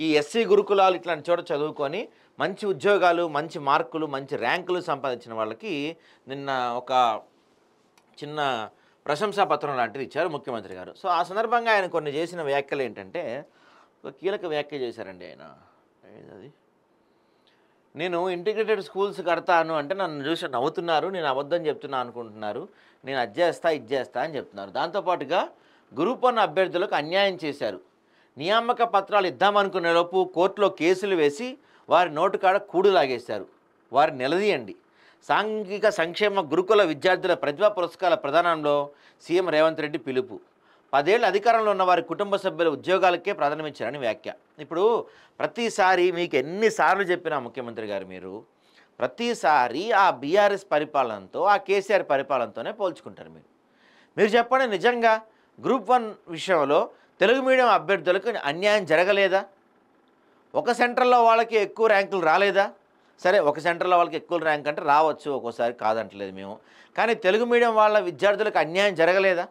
ఈ ఎస్సీ గురుకులాలు ఇట్లాంటి చోట చదువుకొని మంచి ఉద్యోగాలు, మంచి మార్కులు, మంచి ర్యాంకులు సంపాదించిన వాళ్ళకి నిన్న ఒక చిన్న ప్రశంసా పత్రం లాంటిది ఇచ్చారు ముఖ్యమంత్రి గారు. సో ఆ సందర్భంగా ఆయన కొన్ని చేసిన వ్యాఖ్యలు ఏంటంటే, ఒక కీలక వ్యాఖ్య చేశారండి ఆయన. ఏదది? నేను ఇంటిగ్రేటెడ్ స్కూల్స్ కడతాను అంటే నన్ను చూసి నవ్వుతున్నారు, నేను అబద్ధం చెప్తున్నా అనుకుంటున్నారు, నేను అది చేస్తా ఇది చేస్తా అని చెప్తున్నారు. దాంతోపాటుగా గ్రూప్ 1 అభ్యర్థులకు అన్యాయం చేశారు. నియామక పత్రాలు ఇద్దామనుకునే లోపు కోర్టులో కేసులు వేసి వారి నోటు కాడ కూడు లాగేశారు. వారిని నిలదీయండి. సాంఘిక సంక్షేమ గురుకుల విద్యార్థుల ప్రతిభా పురస్కారాల ప్రదానంలో సీఎం రేవంత్ రెడ్డి పిలుపు. 10 ఏళ్ల అధికారంలో ఉన్న వారి కుటుంబ సభ్యుల ఉద్యోగాలకే ప్రాధాన్యమిచ్చారని వ్యాఖ్య. ఇప్పుడు ప్రతిసారి మీకు ఎన్నిసార్లు చెప్పినా ముఖ్యమంత్రి గారు మీరు ప్రతిసారి ఆ బీఆర్ఎస్ పరిపాలనతో ఆ కేసీఆర్ పరిపాలనతోనే పోల్చుకుంటారు. మీరు చెప్పండి, నిజంగా గ్రూప్ 1 విషయంలో తెలుగు మీడియం అభ్యర్థులకు అన్యాయం జరగలేదా? ఒక సెంటర్లో వాళ్ళకి ఎక్కువ ర్యాంకులు రాలేదా? సరే, ఒక సెంటర్లో వాళ్ళకి ఎక్కువ ర్యాంక్ అంటే రావచ్చు, ఒక్కోసారి కాదంటలేదు మేము. కానీ తెలుగు మీడియం వాళ్ళ విద్యార్థులకు అన్యాయం జరగలేదా?